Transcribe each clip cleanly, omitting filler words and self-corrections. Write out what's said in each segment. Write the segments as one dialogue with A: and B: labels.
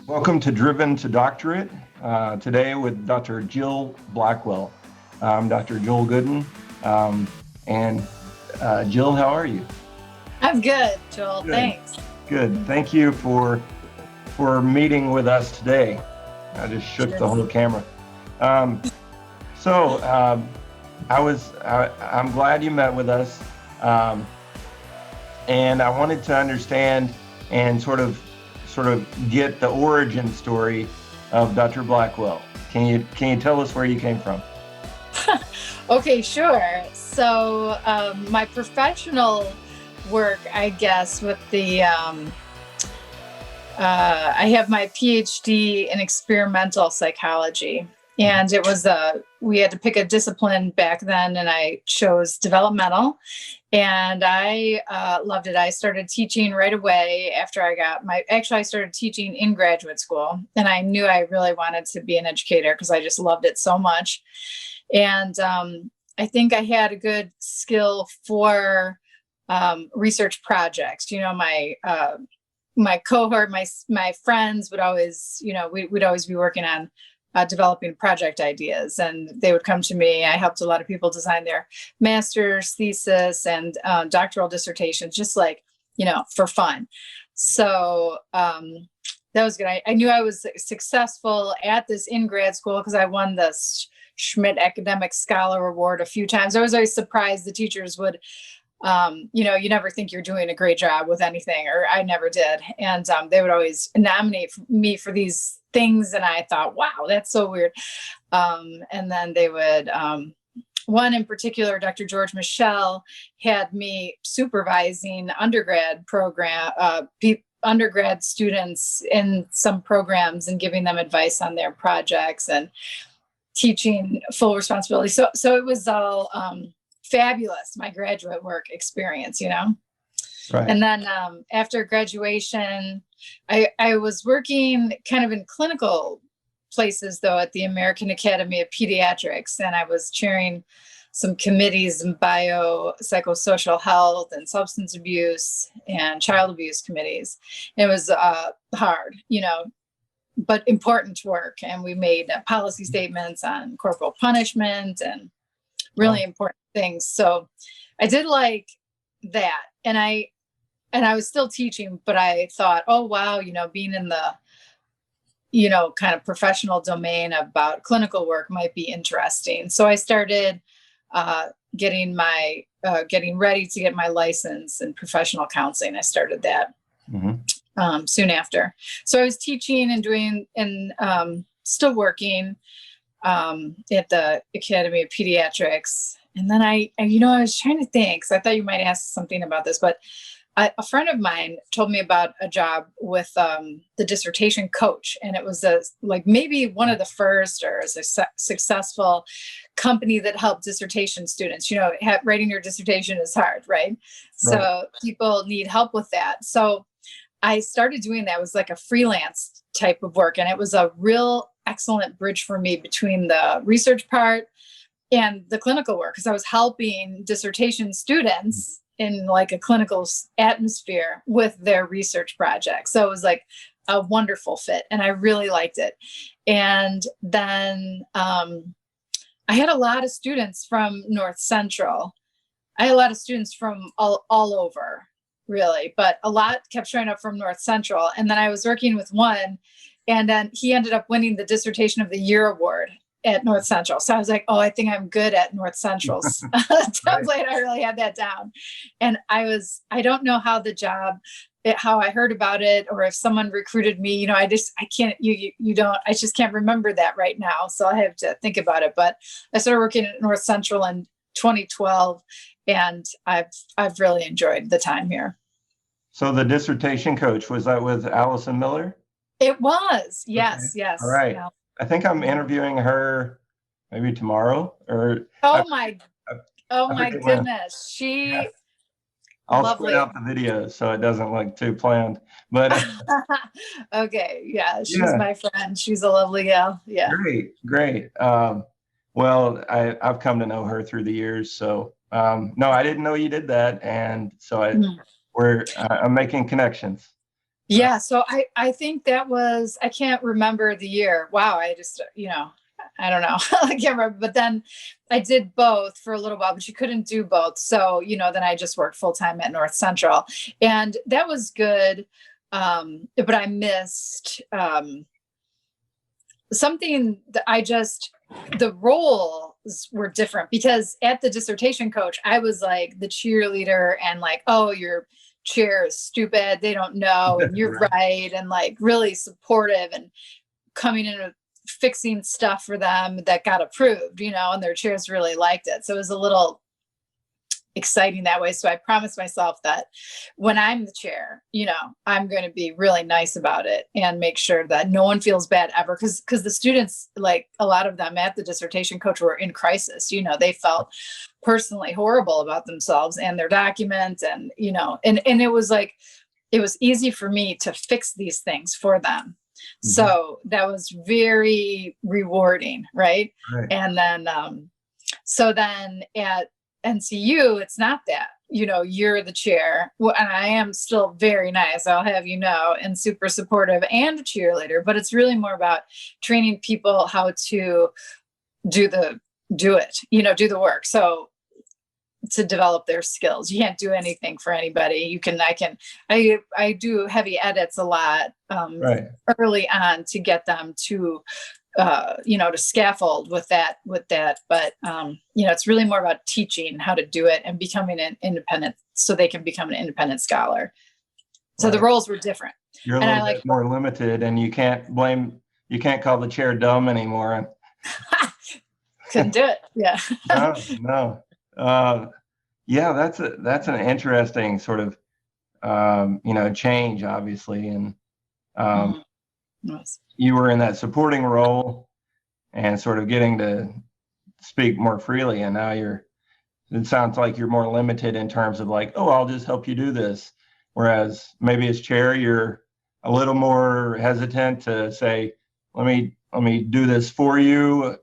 A: Welcome to Driven to Doctorate. Today with Dr. Jill Blackwell. I'm Dr. Joel Goodin. And Jill, how are you?
B: I'm good, Joel.
A: Good.
B: Thanks.
A: Good. Thank you for meeting with us today. I just shook the whole camera. I'm glad you met with us, and I wanted to understand and sort of get the origin story of Dr. Blackwell. Can you tell us where you came from?
B: Okay, sure. So my professional work, I guess, with the I have my PhD in experimental psychology, and it was we had to pick a discipline back then, and I chose developmental, and I loved it. I started teaching right away after I got I started teaching in graduate school, and I knew I really wanted to be an educator because I just loved it so much. And I think I had a good skill for research projects. You know, my cohort, my friends would always, we'd always be working on developing project ideas, and they would come to me. I helped a lot of people design their master's thesis and doctoral dissertations, just like, for fun. So that was good. I knew I was successful at this in grad school because I won the Schmidt Academic Scholar Award a few times. I was always surprised the teachers would, you never think you're doing a great job with anything, or I never did. And they would always nominate me for these things. And I thought, wow, that's so weird. And then they would, one in particular, Dr. George Michel, had me supervising undergrad students in some programs and giving them advice on their projects and teaching full responsibility. So it was all fabulous, my graduate work experience, Right. And then after graduation, I was working kind of in clinical places, though, at the American Academy of Pediatrics, and I was chairing some committees in biopsychosocial health and substance abuse and child abuse committees. It was hard, but important work. And we made policy statements on corporal punishment and really important things. So I did like that. And I was still teaching, but I thought, oh, wow, being in the, kind of professional domain about clinical work might be interesting. So I started getting ready to get my license in professional counseling. I started that soon after. So I was teaching and doing and still working at the Academy of Pediatrics. And then I was trying to think, because I thought you might ask something about this, but a friend of mine told me about a job with the dissertation coach. And it was maybe one of the first or a successful company that helped dissertation students. Writing your dissertation is hard, right? So people need help with that. So I started doing that. It was like a freelance type of work. And it was a real excellent bridge for me between the research part and the clinical work, because I was helping dissertation students in like a clinical atmosphere with their research projects. So it was like a wonderful fit, and I really liked it. And then I had a lot of students from North Central. I had a lot of students from all over, really, but a lot kept showing up from North Central. And then I was working with one, and then he ended up winning the Dissertation of the Year award at North Central. So I was like, oh, I think I'm good at North Central's template. I really had that down. And I don't know how how I heard about it, or if someone recruited me, I just can't remember that right now. So I have to think about it. But I started working at North Central in 2012, and I've really enjoyed the time here.
A: So the dissertation coach, was that with Allison Miller?
B: It was. Yes.
A: Okay.
B: Yes.
A: All right.
B: Yeah.
A: I think I'm interviewing her maybe tomorrow or.
B: Oh my goodness. She.
A: I'll
B: lovely.
A: split out the video so it doesn't look too planned, but.
B: Okay. Yeah. She's my friend. She's a lovely gal. Yeah.
A: Great. Well, I've come to know her through the years. So, no, I didn't know you did that. And so I'm making connections.
B: Yeah. So I think that was, I can't remember the year. Wow. I just, I don't know. I can't remember. But then I did both for a little while, but you couldn't do both. So, then I just worked full time at North Central, and that was good. But I missed something that the roles were different, because at the dissertation coach, I was like the cheerleader and like, oh, your chair is stupid. They don't know. And you're right. And like really supportive and coming in and fixing stuff for them that got approved, and their chairs really liked it. So it was a little exciting that way. So I promised myself that when I'm the chair, I'm going to be really nice about it and make sure that no one feels bad ever. Because the students, like a lot of them at the dissertation coach, were in crisis. They felt personally horrible about themselves and their document, and and it was like, it was easy for me to fix these things for them. Mm-hmm. So that was very rewarding, right? And then so then at NCU, it's not that, you're the chair. Well, and I am still very nice, I'll have and super supportive and a cheerleader, but it's really more about training people how to do the work. So to develop their skills, you can't do anything for anybody. I do heavy edits a lot early on to get them to to scaffold with that. But, it's really more about teaching how to do it and becoming an independent, so they can become an independent scholar. So the roles were different.
A: You're a little bit more limited, and you can't call the chair dumb anymore.
B: Couldn't do it. Yeah.
A: No. Yeah, that's an interesting sort of, change, obviously. And,
B: Yes.
A: You were in that supporting role and sort of getting to speak more freely. And now it sounds like you're more limited in terms of like, oh, I'll just help you do this. Whereas maybe as chair, you're a little more hesitant to say, let me do this for you.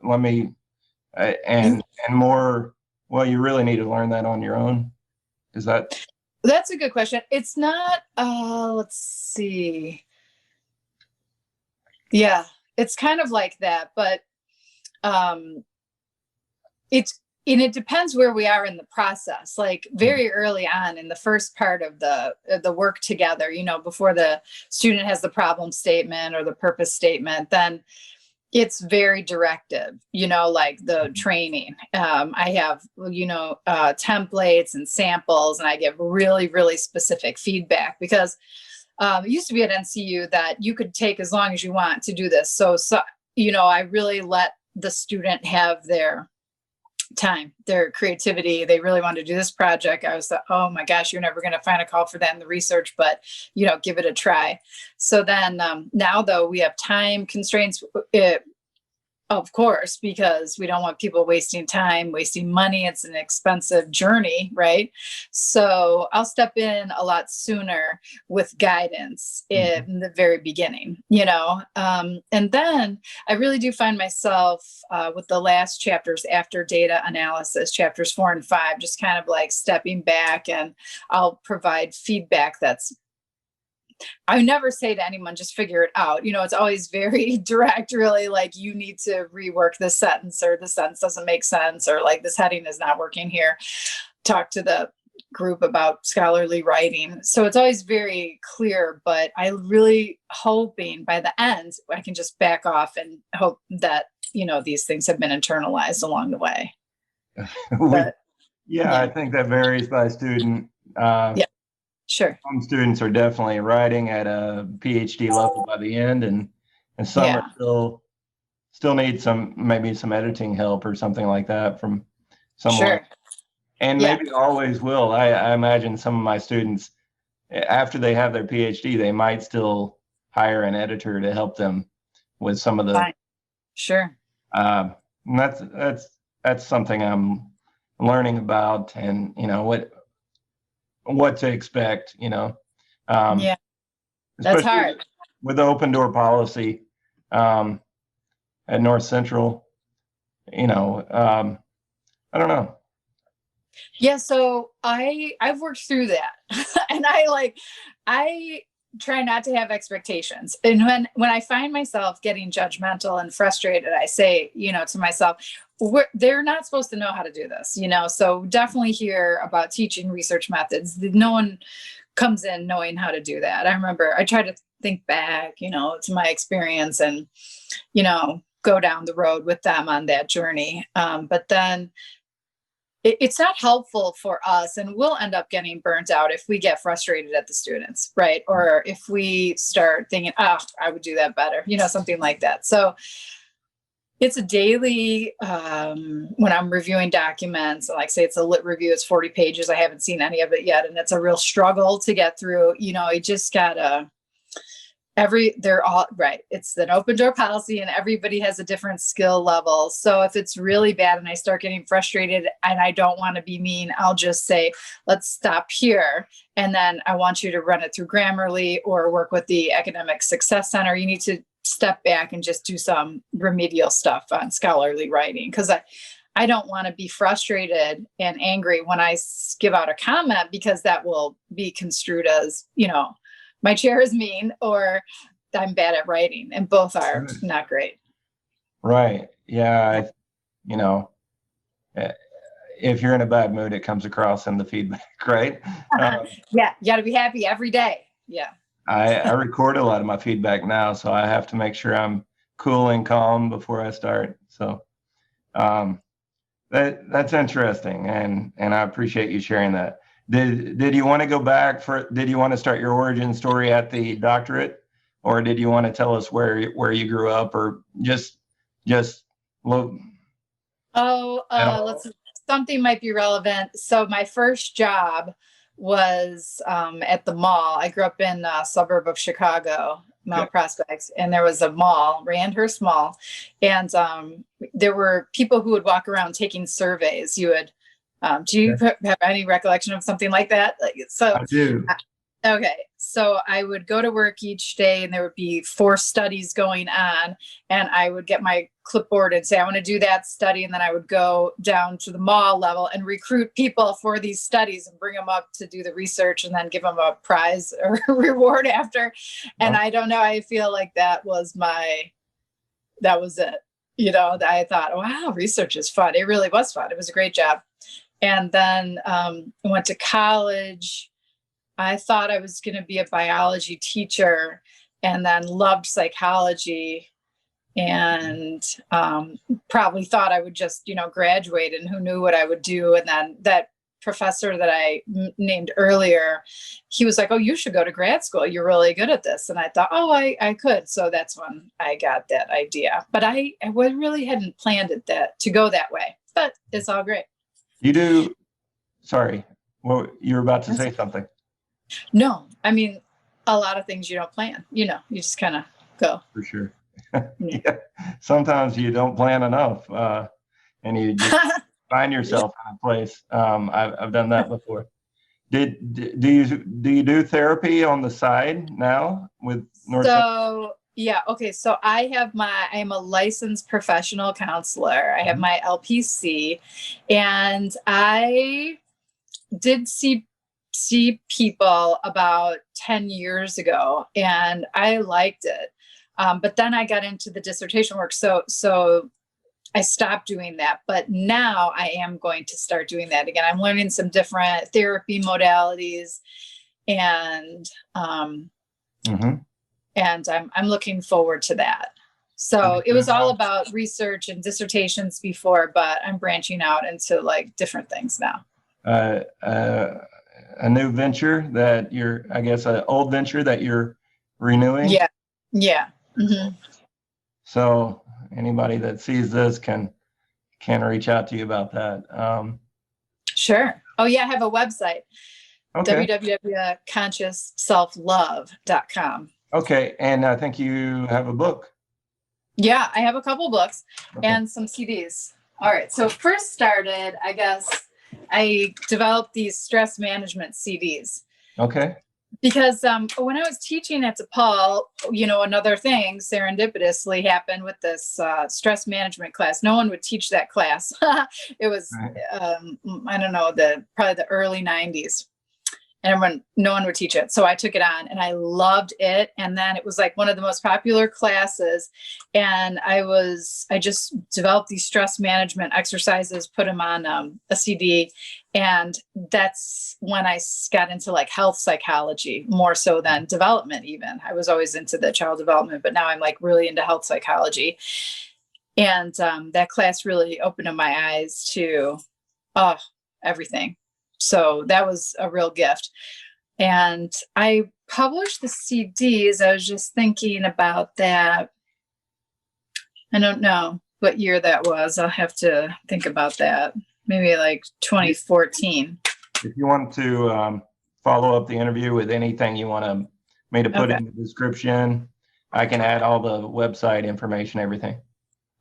A: And more, well, you really need to learn that on your own. That's
B: a good question. It's not, let's see. Yeah, it's kind of like that, but it depends where we are in the process. Like very early on in the first part of the work together, before the student has the problem statement or the purpose statement, then it's very directive, like the training. I have, templates and samples, and I give really, really specific feedback, because it used to be at NCU that you could take as long as you want to do this. So I really let the student have their time, their creativity. They really wanted to do this project. I was like, oh my gosh, you're never going to find a call for that in the research, but give it a try. So then now though, we have time constraints. Of course, because we don't want people wasting time, wasting money. It's an expensive journey, right? So I'll step in a lot sooner with guidance in the very beginning, and then I really do find myself with the last chapters after data analysis, chapters 4 and 5, just kind of like stepping back, and I'll provide feedback I never say to anyone, just figure it out. It's always very direct, really, like you need to rework this sentence, or the sentence doesn't make sense, or like this heading is not working here. Talk to the group about scholarly writing. So it's always very clear, but I really hoping by the end, I can just back off and hope that, these things have been internalized along the way.
A: I think that varies by student.
B: Yeah. Sure.
A: Some students are definitely writing at a PhD level by the end, and some are still need maybe some editing help or something like that from someone.
B: Sure.
A: And maybe always will. I imagine some of my students, after they have their PhD, they might still hire an editor to help them with some of the.
B: Fine. Sure.
A: And that's something I'm learning about, and what to expect,
B: that's hard
A: with the open door policy at North Central. I don't know.
B: Yeah, so I've worked through that, and I try not to have expectations. And when I find myself getting judgmental and frustrated, I say, to myself, they're not supposed to know how to do this, so definitely hear about teaching research methods. No one comes in knowing how to do that. I remember I tried to think back, to my experience and, go down the road with them on that journey. But then it's not helpful for us, and we'll end up getting burnt out if we get frustrated at the students, right? Or if we start thinking, oh, I would do that better, something like that. So it's a daily, when I'm reviewing documents, like say it's a lit review, it's 40 pages. I haven't seen any of it yet. And it's a real struggle to get through, you just gotta, they're all right. It's an open door policy and everybody has a different skill level. So if it's really bad and I start getting frustrated and I don't want to be mean, I'll just say, let's stop here. And then I want you to run it through Grammarly or work with the Academic Success Center. You need to step back and just do some remedial stuff on scholarly writing. Because I don't want to be frustrated and angry when I give out a comment, because that will be construed as, my chair is mean or I'm bad at writing, and both are not great.
A: Right. Yeah. If you're in a bad mood, it comes across in the feedback, right?
B: Yeah. You got to be happy every day. Yeah.
A: I record a lot of my feedback now, so I have to make sure I'm cool and calm before I start. So that's interesting, and I appreciate you sharing that. Did you want to go back did you want to start your origin story at the doctorate, or did you want to tell us where you grew up, or just look?
B: Something might be relevant. So my first job was at the mall. I grew up in a suburb of Chicago, Mount Prospect, and there was a mall, Randhurst Mall, and there were people who would walk around taking surveys. Do you have any recollection of something like that?
A: I do.
B: Okay. So I would go to work each day and there would be 4 studies going on, and I would get my clipboard and say, I want to do that study. And then I would go down to the mall level and recruit people for these studies and bring them up to do the research and then give them a prize or reward after. And I don't know, I feel like that was it. I thought, wow, research is fun. It really was fun. It was a great job. And then I went to college. I thought I was going to be a biology teacher, and then loved psychology, and probably thought I would just, graduate, and who knew what I would do. And then that professor that I named earlier, he was like, oh, you should go to grad school. You're really good at this. And I thought, oh, I could. So that's when I got that idea. But I really hadn't planned it to go that way. But it's all great.
A: You do. Sorry. Well, you were about to say something.
B: No, I mean, a lot of things you don't plan, you just kind of go.
A: For sure. Yeah. Sometimes you don't plan enough, and you just find yourself in a place. I've done that before. Do you do therapy on the side now with North?
B: So yeah, okay. So I am a licensed professional counselor. I have my LPC, and I did see people about 10 years ago, and I liked it. But then I got into the dissertation work. So I stopped doing that, but now I am going to start doing that again. I'm learning some different therapy modalities, and I'm looking forward to that. So it was all about research and dissertations before, but I'm branching out into like different things now.
A: A new venture that an old venture that you're renewing?
B: Yeah. Yeah. Mm-hmm.
A: So anybody that sees this can reach out to you about that.
B: Sure. Oh yeah, I have a website.
A: Okay.
B: www.consciousselflove.com.
A: Okay, and I think you have a book.
B: Yeah, I have a couple books and some CDs. All right. So first started, I guess, I developed these stress management CDs.
A: Okay.
B: Because when I was teaching at DePaul, another thing serendipitously happened with this stress management class. No one would teach that class. It was, I don't know, probably the early 90s. and no one would teach it. So I took it on and I loved it. And then it was like one of the most popular classes. And I just developed these stress management exercises, put them on a CD. And that's when I got into like health psychology more so than development even. I was always into the child development, but now I'm like really into health psychology. And that class really opened up my eyes to everything. So that was a real gift. And I published the CDs. I was just thinking about that. I don't know what year that was. I'll have to think about that. Maybe like 2014.
A: If you want to follow up the interview with anything you want me to put in the description, I can add all the website information, everything.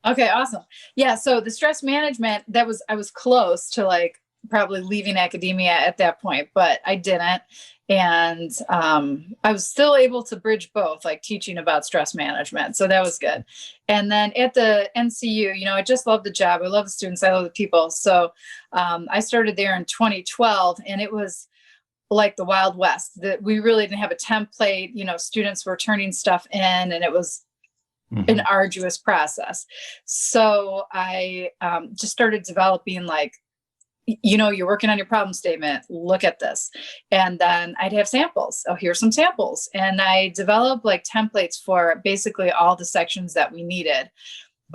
B: Okay, awesome. Yeah, so the stress management, I was close to like probably leaving academia at that point, but I didn't. And I was still able to bridge both, like teaching about stress management. So that was good. And then at the NCU, I just love the job. I love the students. I love the people. So I started there in 2012, and it was like the Wild West. That we really didn't have a template. Students were turning stuff in, and it was an arduous process. So I just started developing like, you're working on your problem statement, look at this. And then I'd have samples. Oh, here's some samples. And I developed like templates for basically all the sections that we needed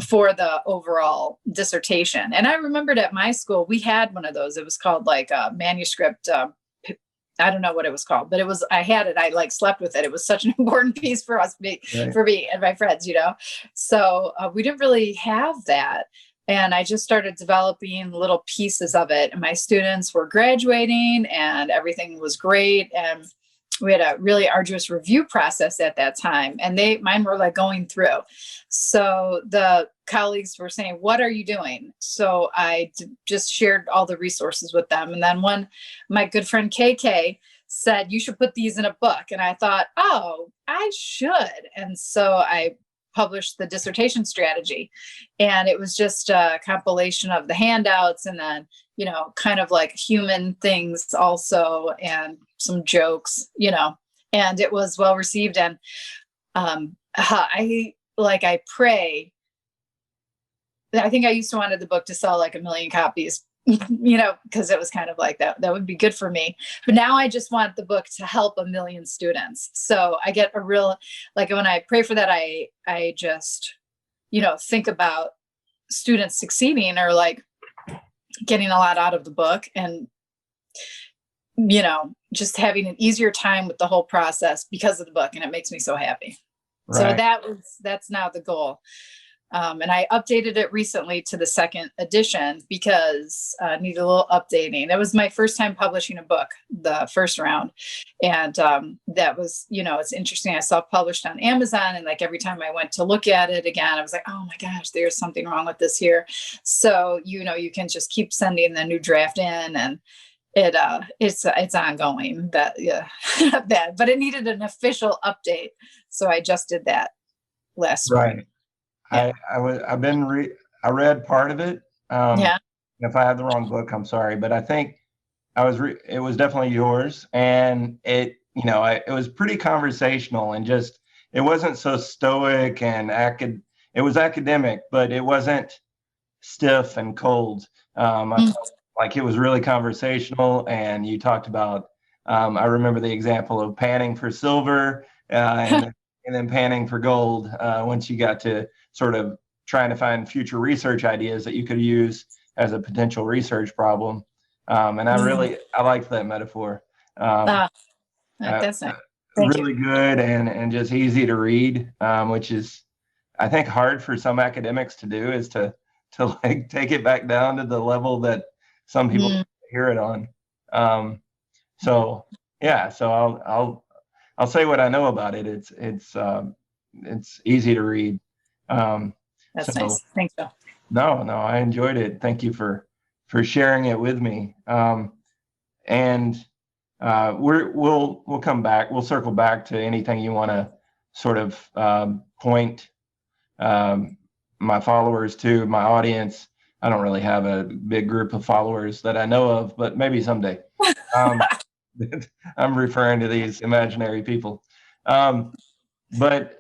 B: for the overall dissertation. And I remembered at my school, we had one of those. It was called like a manuscript. I don't know what it was called, but I had it. I like slept with it. It was such an important piece for us, for me and my friends, So we didn't really have that. And I just started developing little pieces of it. And my students were graduating and everything was great. And we had a really arduous review process at that time. And mine were like going through. So the colleagues were saying, what are you doing? So I just shared all the resources with them. And then my good friend KK said, you should put these in a book. And I thought, oh, I should. And so I published the dissertation strategy, and it was just a compilation of the handouts and then kind of like human things also, and some jokes, and it was well received. And I pray, I think I used to wanted the book to sell like 1 million copies, because it was kind of like that would be good for me. But now I just want the book to help 1 million students. So I get a real, like when I pray for that, I just, think about students succeeding or like getting a lot out of the book, and, just having an easier time with the whole process because of the book. And it makes me so happy. Right. So that's now the goal. And I updated it recently to the 2nd edition because I needed a little updating. It was my first time publishing a book, the first round. And that was, it's interesting. I self-published on Amazon, and like every time I went to look at it again, I was like, oh my gosh, there's something wrong with this here. So, you can just keep sending the new draft in, and it's ongoing but it needed an official update. So I just did that last spring.
A: Yeah. I read part of it. If I had the wrong book, I'm sorry, but I think it was definitely yours, and it was pretty conversational, and just, it wasn't so stoic and it was academic, but it wasn't stiff and cold. I felt like it was really conversational, and you talked about, I remember the example of panning for silver, and then panning for gold, once you got to sort of trying to find future research ideas that you could use as a potential research problem. And I liked that metaphor.
B: That's nice.
A: Really good and just easy to read, which is, I think, hard for some academics to do, is to like take it back down to the level that some people hear it on. So I'll say what I know about it. It's easy to read.
B: That's nice. Thanks, Bill.
A: No, I enjoyed it. Thank you for sharing it with me. And we'll come back. We'll circle back to anything you want to sort of point my followers to, my audience. I don't really have a big group of followers that I know of, but maybe someday. I'm referring to these imaginary people. But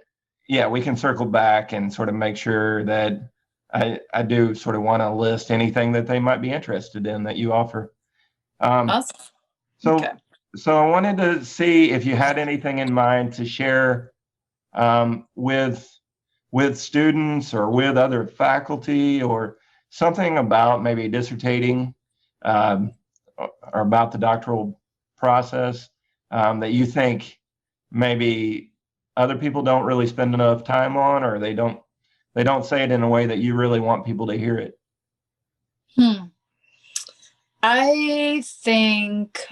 A: yeah, we can circle back and sort of make sure that I do sort of want to list anything that they might be interested in that you offer.
B: Awesome.
A: So,
B: Okay.
A: so I wanted to see if you had anything in mind to share with students or with other faculty, or something about maybe dissertating um, or about the doctoral process that you think maybe other people don't really spend enough time on, or they don't say it in a way that you really want people to hear it.
B: I think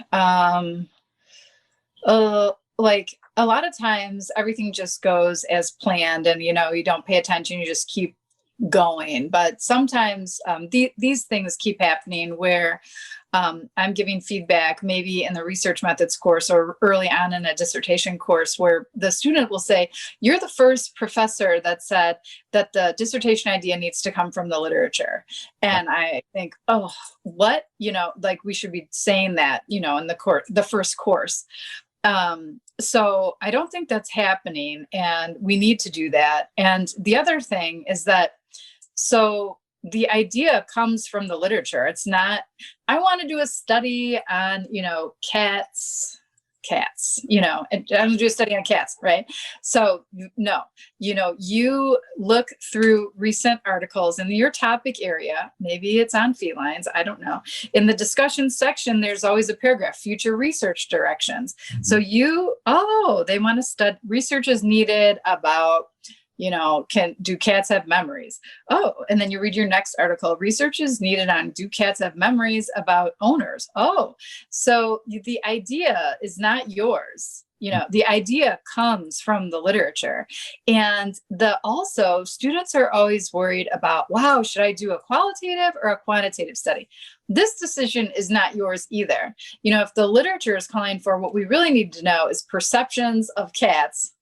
B: like a lot of times everything just goes as planned, and you don't pay attention, you just keep going. But sometimes these things keep happening where I'm giving feedback maybe in the research methods course or early on in a dissertation course, where the student will say, you're the first professor that said that the dissertation idea needs to come from the literature. And I think, oh, what? Like we should be saying that, in the first course. So I don't think that's happening, and we need to do that. And the other thing is that, so the idea comes from the literature. It's not, I want to do a study on, cats, and I'm going to do a study on cats, right? So no, you look through recent articles in your topic area. Maybe it's on felines, I don't know. In the discussion section, there's always a paragraph, future research directions. So they want to study, research is needed about, do cats have memories? Oh, and then you read your next article, research is needed on, do cats have memories about owners? Oh, so the idea is not yours. The idea comes from the literature. And also students are always worried about, wow, should I do a qualitative or a quantitative study? This decision is not yours either. If the literature is calling for, what we really need to know is perceptions of cats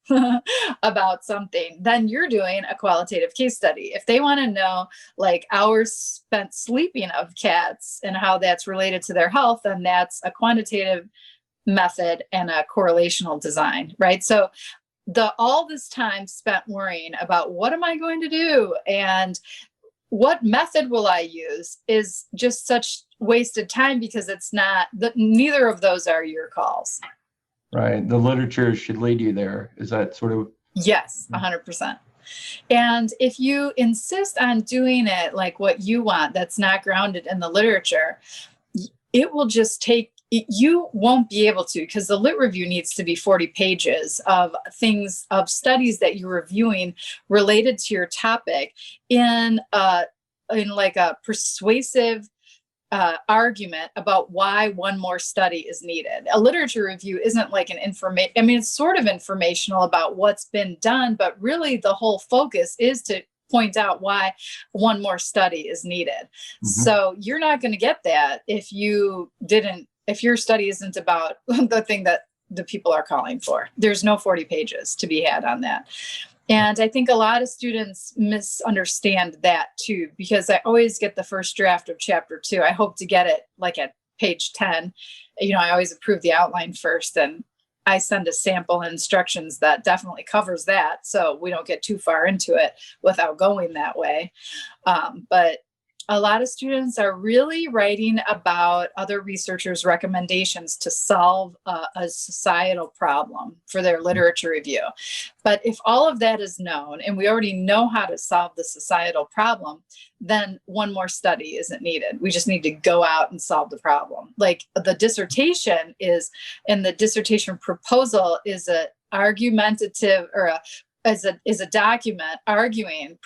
B: about something, then you're doing a qualitative case study. If they want to know like hours spent sleeping of cats and how that's related to their health, then that's a quantitative method and a correlational design, right? So all this time spent worrying about what am I going to do and what method will I use is just such wasted time, because it's not neither of those are your calls.
A: Right. The literature should lead you there. Is that sort of?
B: Yes, 100%. And if you insist on doing it like what you want, that's not grounded in the literature, it will just you won't be able to, because the lit review needs to be 40 pages of things, of studies that you're reviewing related to your topic in like a persuasive argument about why one more study is needed. A literature review isn't like it's sort of informational about what's been done, but really the whole focus is to point out why one more study is needed. Mm-hmm. So you're not going to get that if your study isn't about the thing that the people are calling for. There's no 40 pages to be had on that. And I think a lot of students misunderstand that too, because I always get the first draft of chapter 2. I hope to get it like at page 10. I always approve the outline first, and I send a sample instructions that definitely covers that, so we don't get too far into it without going that way. But a lot of students are really writing about other researchers' recommendations to solve a societal problem for their literature review. But if all of that is known and we already know how to solve the societal problem, then one more study isn't needed. We just need to go out and solve the problem. Like the dissertation is, and the dissertation proposal is an argumentative or is a document arguing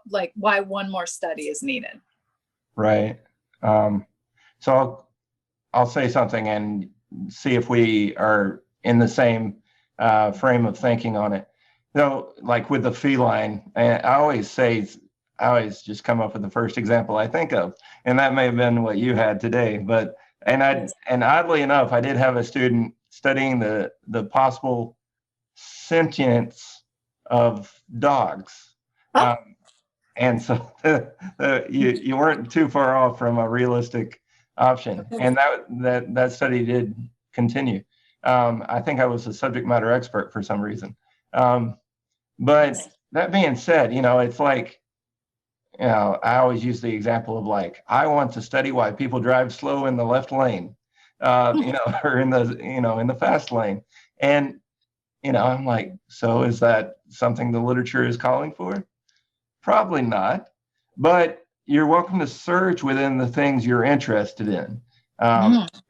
B: like why one more study is needed.
A: Right. So I'll say something and see if we are in the same frame of thinking on it. Like with the feline, I always just come up with the first example I think of, and that may have been what you had today. But and oddly enough, I did have a student studying the possible sentience of dogs.
B: Oh.
A: And so you weren't too far off from a realistic option, and that study did continue. I think I was a subject matter expert for some reason. But that being said, it's like, I always use the example of like, I want to study why people drive slow in the left lane, or in the fast lane. And, I'm like, so is that something the literature is calling for? Probably not, but you're welcome to search within the things you're interested in,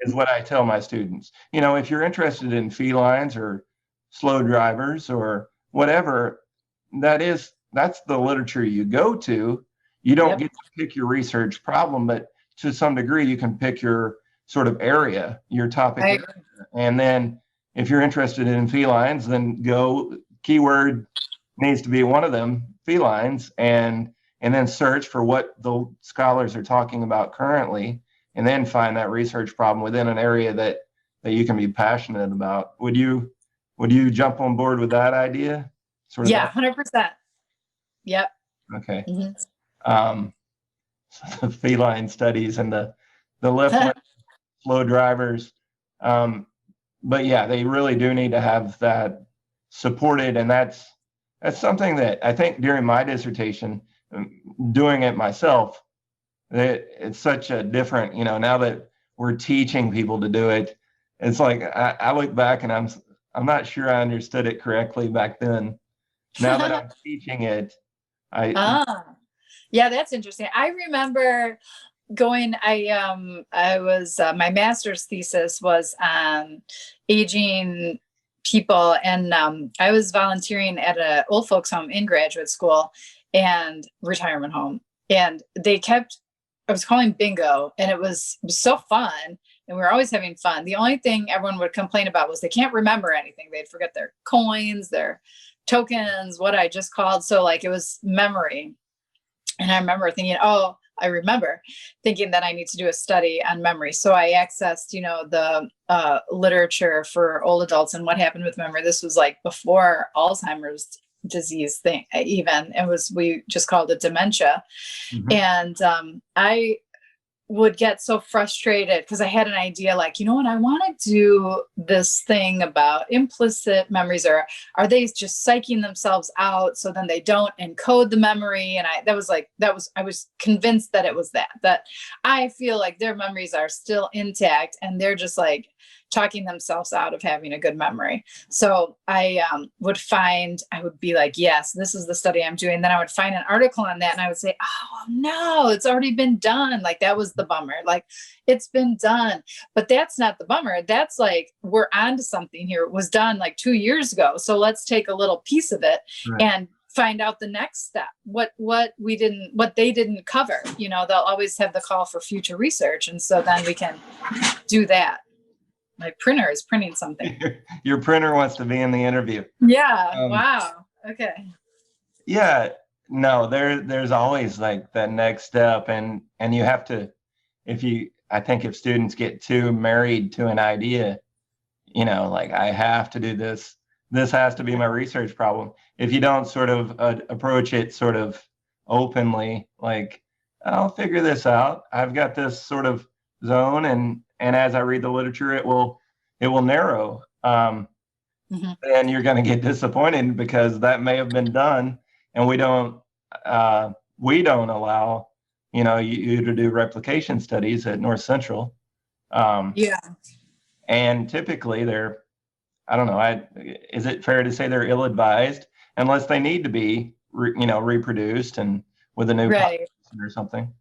A: is what I tell my students. If you're interested in felines or slow drivers or whatever, that's the literature you go to. You don't get to pick your research problem, but to some degree, you can pick your sort of area, your topic area. And then if you're interested in felines, then keyword needs to be one of them, felines, and then search for what the scholars are talking about currently, and then find that research problem within an area that you can be passionate about. Would you jump on board with that idea?
B: Yeah, 100%. Yep.
A: Okay. So the feline studies and the left lane slow drivers. But yeah, they really do need to have that supported, and that's something that I think during my dissertation, doing it myself, it's such a different, now that we're teaching people to do it, it's like I look back and I'm not sure I understood it correctly back then. Now that I'm teaching it,
B: yeah, that's interesting. I remember I was my master's thesis was on aging people, and I was volunteering at an old folks home in graduate school and retirement home, and I was calling bingo, and it was so fun, and we were always having fun. The only thing everyone would complain about was they can't remember anything. They'd forget their coins, their tokens, what I just called. So like it was memory. And I remember thinking, I remember thinking that I need to do a study on memory. So I accessed, the literature for old adults and what happened with memory. This was like before Alzheimer's disease thing, even. We just called it dementia. And I would get so frustrated because I had an idea like, what, I want to do this thing about implicit memories, or are they just psyching themselves out so then they don't encode the memory? And I was convinced that it was that I feel like their memories are still intact and they're just like talking themselves out of having a good memory. So I would be like, yes, this is the study I'm doing. Then I would find an article on that and I would say, oh no, it's already been done. Like that was the bummer. Like it's been done, but that's not the bummer. That's like, we're onto something here. It was done like 2 years ago. So let's take a little piece of it and find out the next step, what they didn't cover. They'll always have the call for future research. And so then we can do that. My printer is printing something.
A: Your printer wants to be in the interview.
B: Yeah. Wow. Okay.
A: Yeah. No, there's always like that next step, and you have to, I think if students get too married to an idea, like I have to do this. This has to be my research problem. If you don't sort of approach it sort of openly, like I'll figure this out. I've got this sort of zone, and as I read the literature, it will narrow. And you're going to get disappointed because that may have been done, and we don't allow you to do replication studies at North Central. And typically they're, I don't know, is it fair to say they're ill-advised unless they need to be reproduced and with a new population or something?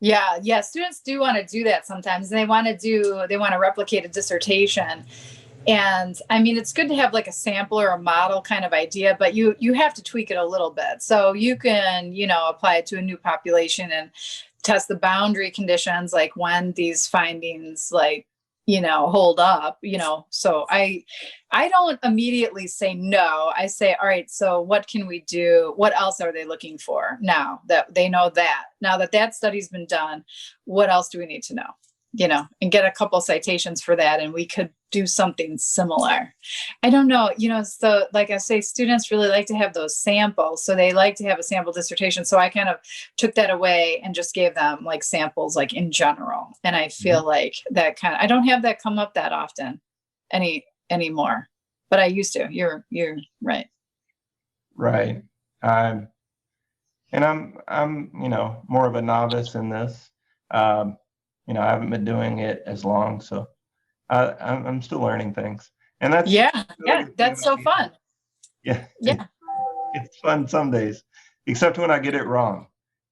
B: Yeah. Students do want to do that sometimes. They want to replicate a dissertation. And I mean, it's good to have like a sample or a model kind of idea, but you have to tweak it a little bit. So you can, apply it to a new population and test the boundary conditions, like when these findings hold up, so I don't immediately say no. I say, all right, so what can we do? What else are they looking for now that they know that? Now that study's been done, what else do we need to know? And get a couple citations for that, and we could do something similar. I don't know, so like I say, students really like to have those samples. So they like to have a sample dissertation. So I kind of took that away and just gave them like samples, like in general. And I feel like I don't have that come up that often. anymore, but I used to. You're right.
A: Right. I'm and I'm more of a novice in this. I haven't been doing it as long, so I'm still learning things, and that's
B: Yeah,
A: the
B: yeah,
A: good thing
B: that's
A: about
B: so fun.
A: yeah,
B: Yeah.
A: it's fun some days, except when I get it wrong.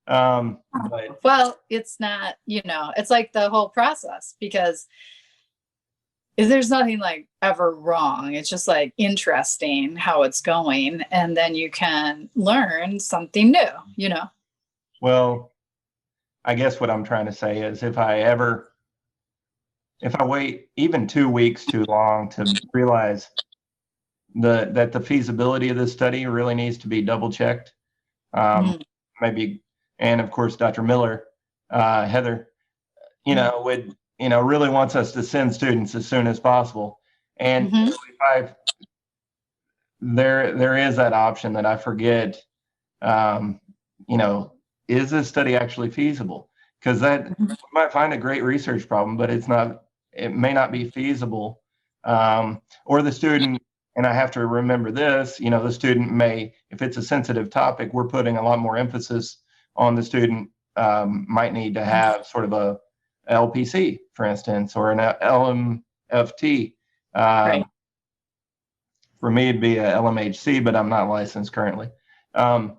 A: But
B: Well, it's not, it's like the whole process, because there's nothing like ever wrong. It's just like interesting how it's going. And then you can learn something new.
A: well, I guess what I'm trying to say is if I wait even 2 weeks too long to realize that the feasibility of this study really needs to be double checked,
B: Mm,
A: maybe, and of course, Dr. Miller, Heather, would, really wants us to send students as soon as possible. And
B: mhm,
A: if there is that option that I forget, um, you know, is this study actually feasible? Because that
B: mhm.
A: we might find a great research problem, but it may not be feasible. Or the student, and I have to remember this, the student may, if it's a sensitive topic, we're putting a lot more emphasis on the student, might need to have sort of a LPC, for instance, or an LMFT.
B: Right.
A: For me, it'd be a LMHC, but I'm not licensed currently. Um,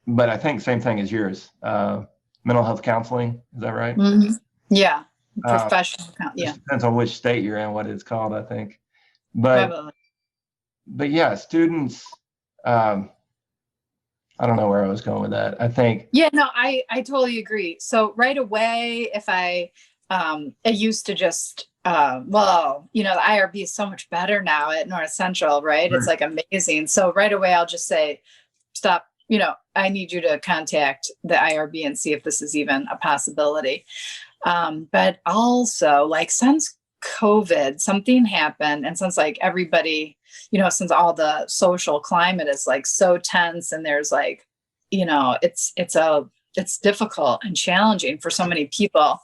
A: but I think same thing as yours. Mental health counseling, is that right?
B: Mhm. Yeah.
A: Uh,
B: Yeah.
A: just depends on which state you're in, what it's called, I think. But
B: Probably.
A: but yeah, students. Um, I don't know where I was going with that. I think
B: Yeah, no, I totally agree. So right away, if I used to just the IRB is so much better now at North Central, right? It's like amazing. So right away I'll just say, stop, I need you to contact the IRB and see if this is even a possibility. But also, like, since COVID, something happened, and since like everybody, since all the social climate is like so tense, and there's like, it's difficult and challenging for so many people.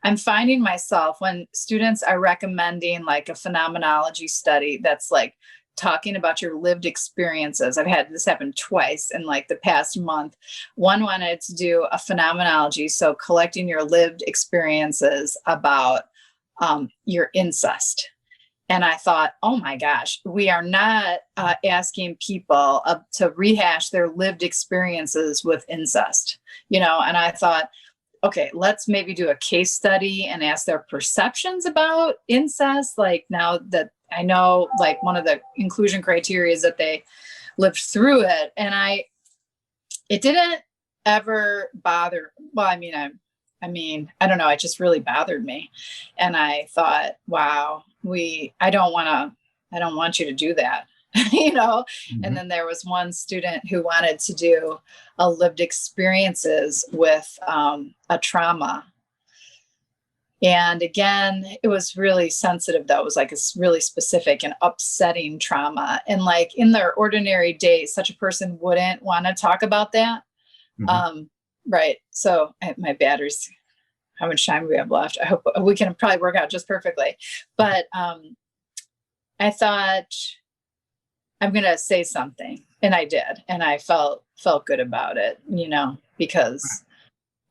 B: I'm finding myself, when students are recommending like a phenomenology study that's like talking about your lived experiences. I've had this happen twice in like the past month. One wanted to do a phenomenology, so collecting your lived experiences about your incest. And I thought, oh my gosh, we are not asking people to rehash their lived experiences with incest, and I thought, okay, let's maybe do a case study and ask their perceptions about incest. Like, now that I know, like, one of the inclusion criteria is that they lived through it. And it didn't ever bother. Well, I don't know. It just really bothered me. And I thought, wow, I don't want you to do that. And
A: Mhm.
B: then there was one student who wanted to do a lived experiences with a trauma. And again, it was really sensitive, though. It was like a really specific and upsetting trauma. And like in their ordinary day, such a person wouldn't want to talk about that.
A: Mhm.
B: Um, right. So my batteries, how much time do we have left? I hope we can probably work out just perfectly. But I thought, I'm going to say something. And I did. And I felt good about it, because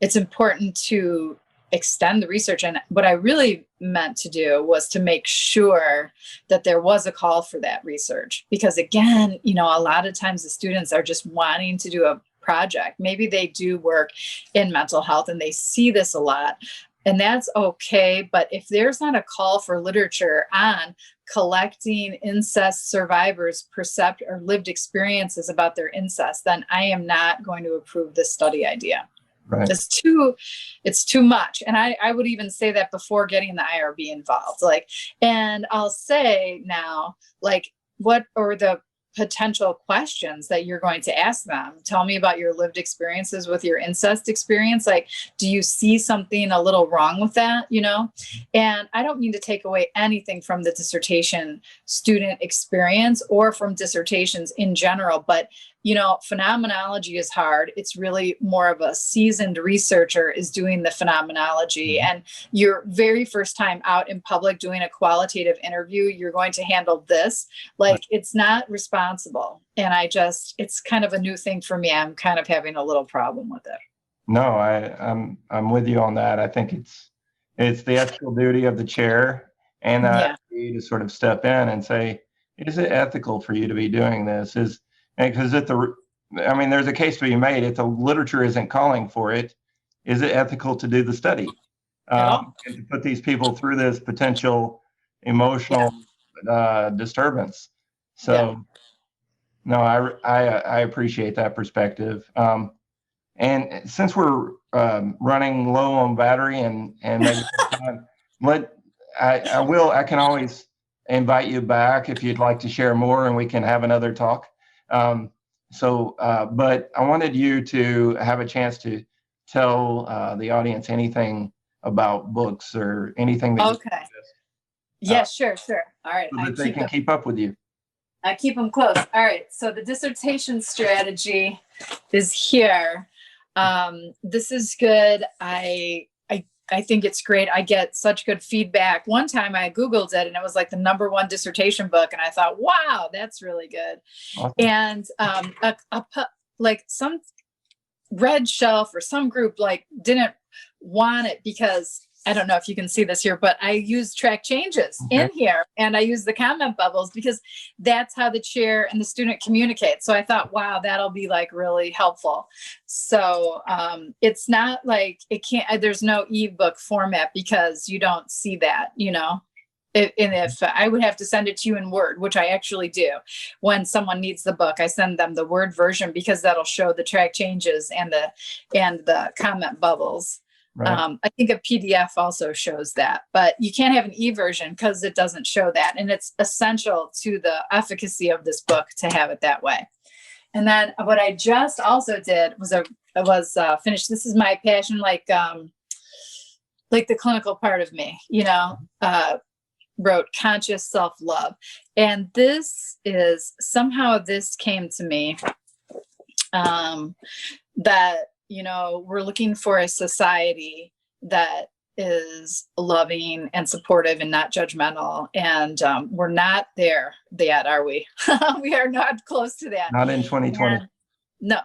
B: it's important to extend the research. And what I really meant to do was to make sure that there was a call for that research. Because again, a lot of times the students are just wanting to do a project. Maybe they do work in mental health and they see this a lot. And that's okay. But if there's not a call for literature on collecting incest survivors' percept or lived experiences about their incest, then I am not going to approve this study idea.
A: Right.
B: It's too much. And I would even say that before getting the IRB involved. And I'll say now, like, what are the potential questions that you're going to ask them? Tell me about your lived experiences with your incest experience. Like, do you see something a little wrong with that? And I don't mean to take away anything from the dissertation student experience or from dissertations in general, but phenomenology is hard. It's really more of a seasoned researcher is doing the phenomenology. And your very first time out in public doing a qualitative interview, you're going to handle this. Like, it's not responsible. And it's kind of a new thing for me. I'm kind of having a little problem with it.
A: No, I'm with you on that. I think it's the ethical duty of the chair and that to sort of step in and say, is it ethical for you to be doing this? Because there's a case to be made. If the literature isn't calling for it, is it ethical to do the study? And to put these people through this potential emotional disturbance. So, no, I appreciate that perspective. And since we're running low on battery and maybe I can always invite you back if you'd like to share more, and we can have another talk. But I wanted you to have a chance to tell the audience anything about books or anything that
B: okay. Yeah, sure. All right.
A: So that they can keep up with you.
B: I keep them close. All right. So the dissertation strategy is here. This is good. I think it's great. I get such good feedback. One time I Googled it and it was like the #1 dissertation book. And I thought, wow, that's really good. Awesome. And like some red shelf or some group like didn't want it because I don't know if you can see this here, but I use track changes in here and I use the comment bubbles because that's how the chair and the student communicate. So I thought, wow, that'll be like really helpful. So it's not like there's no ebook format because you don't see that, if I would have to send it to you in Word, which I actually do. When someone needs the book, I send them the Word version because that'll show the track changes and the comment bubbles. Right. I think a PDF also shows that, but you can't have an e-version because it doesn't show that. And it's essential to the efficacy of this book to have it that way. And then what I just also did was finish. This is my passion, like the clinical part of me, wrote conscious self-love. And this came to me that we're looking for a society that is loving and supportive and not judgmental. And we're not there yet, are we? We are not close to that.
A: Not in 2020.
B: No.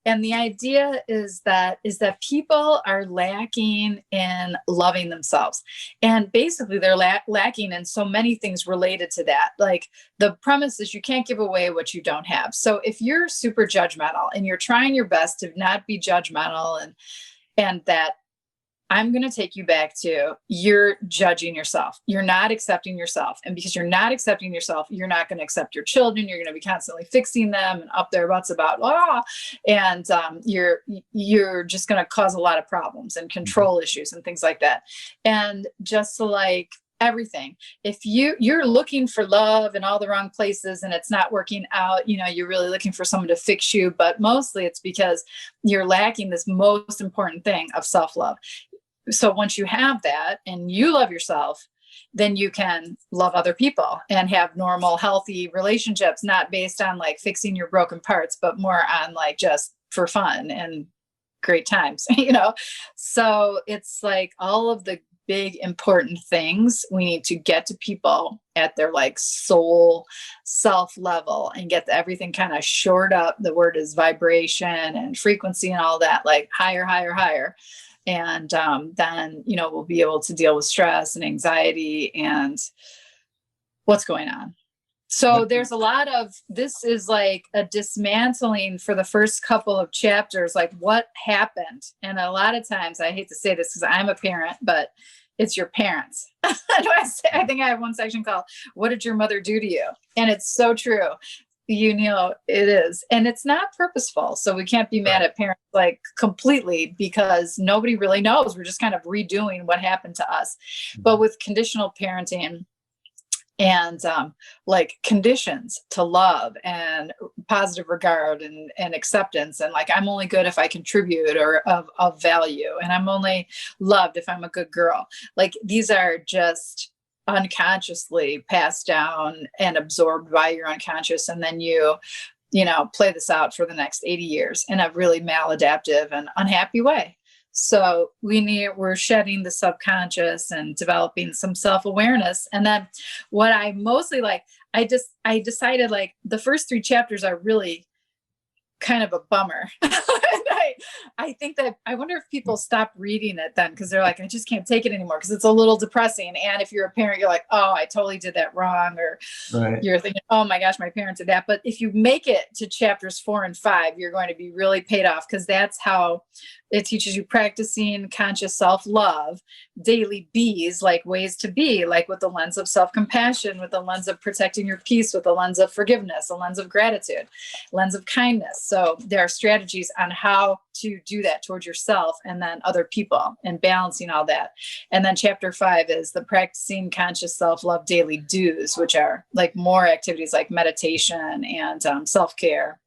B: And the idea is that people are lacking in loving themselves. And basically they're lacking in so many things related to that. Like the premise is you can't give away what you don't have. So if you're super judgmental and you're trying your best to not be judgmental and that I'm going to take you back to you're judging yourself. You're not accepting yourself. And because you're not accepting yourself, you're not going to accept your children. You're going to be constantly fixing them and up their butts about, and you're just going to cause a lot of problems and control issues and things like that. And just like everything, if you're looking for love in all the wrong places and it's not working out, you're really looking for someone to fix you, but mostly it's because you're lacking this most important thing of self-love. So once you have that and you love yourself, then you can love other people and have normal, healthy relationships, not based on like fixing your broken parts, but more on like just for fun and great times, So it's like all of the big important things we need to get to people at their like soul self level and get everything kind of shored up. The word is vibration and frequency and all that, like higher, higher, higher. And then, we'll be able to deal with stress and anxiety and what's going on. So there's a lot of, this is like a dismantling for the first couple of chapters, like what happened. And a lot of times, I hate to say this because I'm a parent, but it's your parents. I think I have one section called, what did your mother do to you? And it's so true. It is. And it's not purposeful. So we can't be mad at parents like completely because nobody really knows. We're just kind of redoing what happened to us. But with conditional parenting and like conditions to love and positive regard and acceptance and like I'm only good if I contribute or of value and I'm only loved if I'm a good girl. Like these are just unconsciously passed down and absorbed by your unconscious, and then you play this out for the next 80 years in a really maladaptive and unhappy way. So we're shedding the subconscious and developing some self-awareness. And then what I mostly like, I decided like the first 3 chapters are really kind of a bummer. I think that I wonder if people stop reading it then because they're like, I just can't take it anymore because it's a little depressing. And if you're a parent, you're like, oh, I totally did that wrong. Or you're thinking, oh my gosh, my parents did that. But if you make it to chapters 4 and 5, you're going to be really paid off because that's how it teaches you practicing conscious self-love, daily B's, like ways to be, like with the lens of self-compassion, with the lens of protecting your peace, with the lens of forgiveness, a lens of gratitude, lens of kindness. So there are strategies on how to do that towards yourself and then other people and balancing all that. And then chapter 5 is the practicing conscious self-love daily do's, which are like more activities like meditation and self-care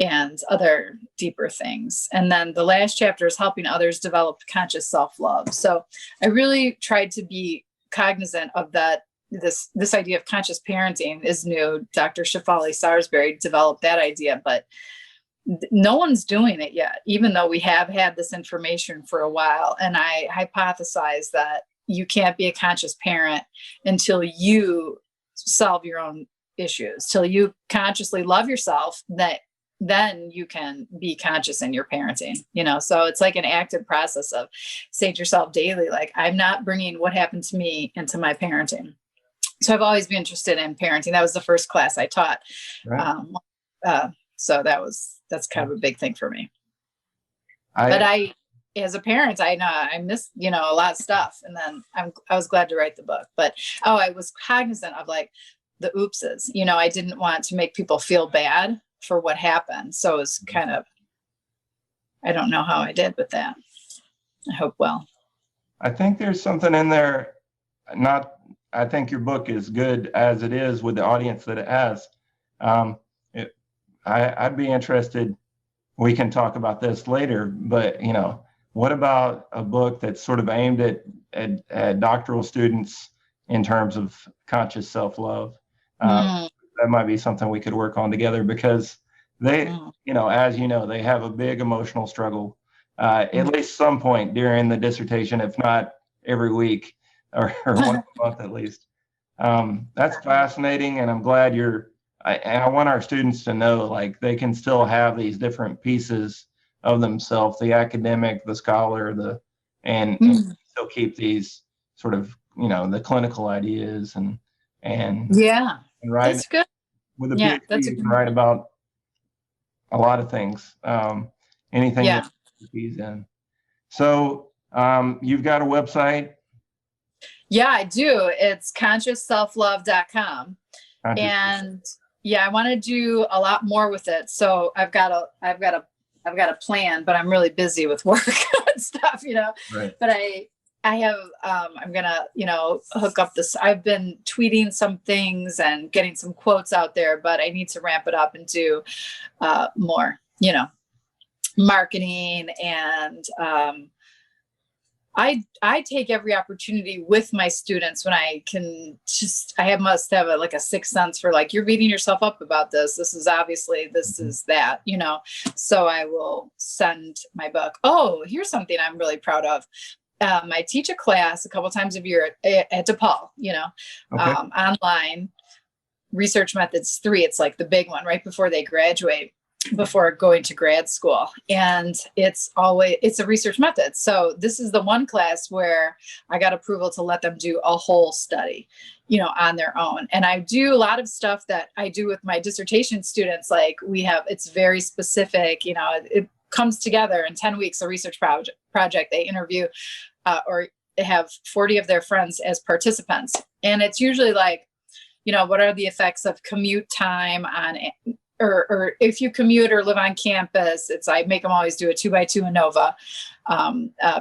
B: and other deeper things. And then the last chapter is helping others develop conscious self-love. So I really tried to be cognizant of that. This idea of conscious parenting is new. Dr. Shefali Sarsberry developed that idea, but no one's doing it yet, even though we have had this information for a while. And I hypothesize that you can't be a conscious parent until you solve your own issues, till you consciously love yourself, then you can be conscious in your parenting, so it's like an active process of saying to yourself daily, like, I'm not bringing what happened to me into my parenting. So I've always been interested in parenting. That was the first class I taught. Right. So that's kind of a big thing for me. But as a parent, I know I missed, a lot of stuff. And then I was glad to write the book, but, I was cognizant of like the oopses, I didn't want to make people feel bad for what happened. So it was kind of, I don't know how I did with that. I hope well.
A: I think there's something in there. I think your book is good as it is with the audience that it has. I'd be interested, we can talk about this later, but what about a book that's sort of aimed at doctoral students in terms of conscious self-love? That might be something we could work on together because they, as they have a big emotional struggle at least some point during the dissertation, if not every week or once a month at least. That's fascinating, and I'm glad I want our students to know like they can still have these different pieces of themselves, the academic, the scholar, and still keep these sort of, the clinical ideas and write.
B: That's good.
A: With a PhD, you can write about a lot of things, anything that PhD's in. So you've got a website?
B: Yeah, I do. It's consciousselflove.com. And I want to do a lot more with it. So I've got a plan, but I'm really busy with work and stuff,
A: Right.
B: But I have, I'm going to, hook up this. I've been tweeting some things and getting some quotes out there, but I need to ramp it up and do more, marketing. And I take every opportunity with my students when I can must have a sixth sense for like, you're beating yourself up about this. This is obviously, this is that, so I will send my book. Oh, here's something I'm really proud of. I teach a class a couple times a year at DePaul, online, Research Methods 3. It's like the big one right before they graduate, before going to grad school. And it's a research method. So this is the one class where I got approval to let them do a whole study, on their own. And I do a lot of stuff that I do with my dissertation students. Like it's very specific, it comes together in 10 weeks, a research project. They interview or they have 40 of their friends as participants. And it's usually like, what are the effects of commute time on, or if you commute or live on campus, I make them always do a 2x2 ANOVA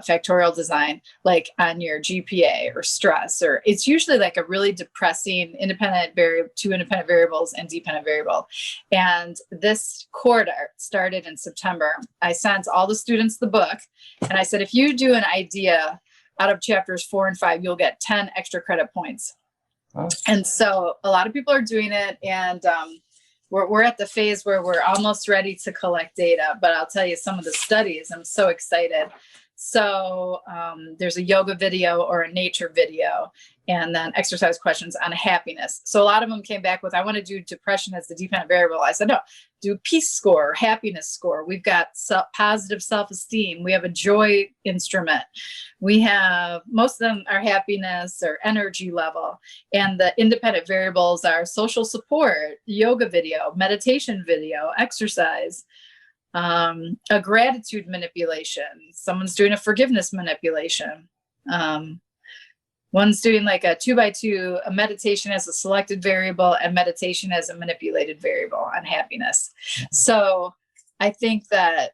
B: factorial design, like on your GPA or stress, or it's usually like a really depressing two independent variables and dependent variable. And this quarter started in September. I sent all the students the book and I said, if you do an idea out of chapters 4 and 5, you'll get 10 extra credit points. Oh. And so a lot of people are doing it. And we're at the phase where we're almost ready to collect data, but I'll tell you some of the studies, I'm so excited. So there's a yoga video or a nature video, and then exercise questions on happiness. So a lot of them came back with, I want to do depression as the dependent variable. I said, no, do peace score, happiness score. We've got positive self-esteem. We have a joy instrument. We have, most of them are happiness or energy level. And the independent variables are social support, yoga video, meditation video, exercise, a gratitude manipulation. Someone's doing a forgiveness manipulation. One's doing like a 2x2, a meditation as a selected variable and meditation as a manipulated variable on happiness. So I think that,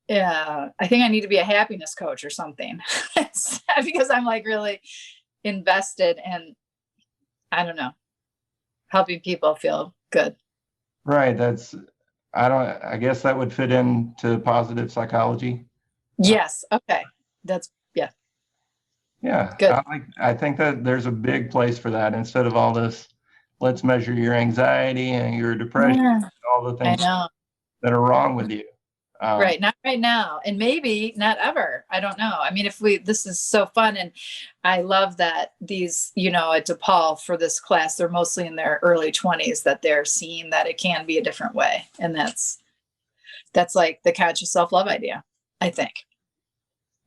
B: I think I need to be a happiness coach or something because I'm like really invested in, I don't know, helping people feel good.
A: Right. I guess that would fit into positive psychology.
B: Yes. Okay. That's, yeah.
A: Yeah.
B: Good.
A: I think that there's a big place for that instead of all this, let's measure your anxiety and your depression,
B: Yeah,
A: and all the things
B: I know.
A: that are wrong with you.
B: Right. Not right now. And maybe not ever. I don't know. I mean, this is so fun. And I love that these, at DePaul for this class, they're mostly in their early 20s, that they're seeing that it can be a different way. And that's like the conscious self-love idea, I think.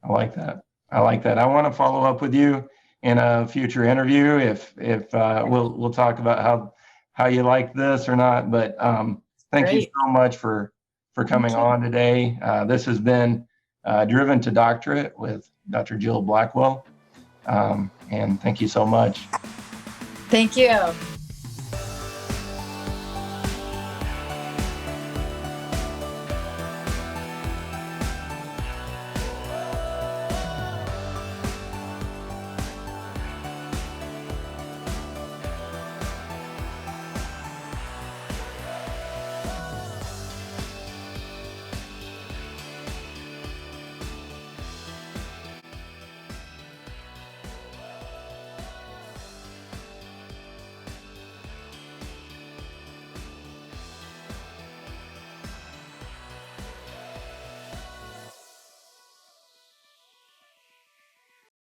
A: I like that. I want to follow up with you in a future interview if we'll talk about how you like this or not. But thank you so much for coming on today. This has been Driven to Doctorate with Dr. Jill Blackwell. And thank you so much.
B: Thank you.